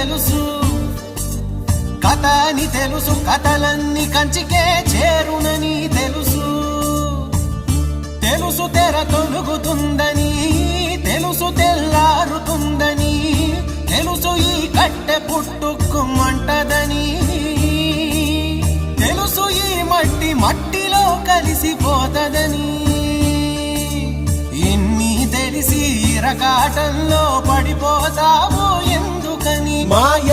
తెలుసు, కథ అని తెలుసు, కథలన్నీ కంచికే చేరునని తెలుసు. తెలుసు తెర తొలుగుతుందని, తెలుసు తెల్లారుతుందని, తెలుసు ఈ కట్టె పుట్టుకుమంటదని, తెలుసు ఈ మట్టి మట్టిలో కలిసిపోతదని. ఇన్ని తెలిసి ఇరకాటంలో పడిపోతావు ఎందుకని? మాయ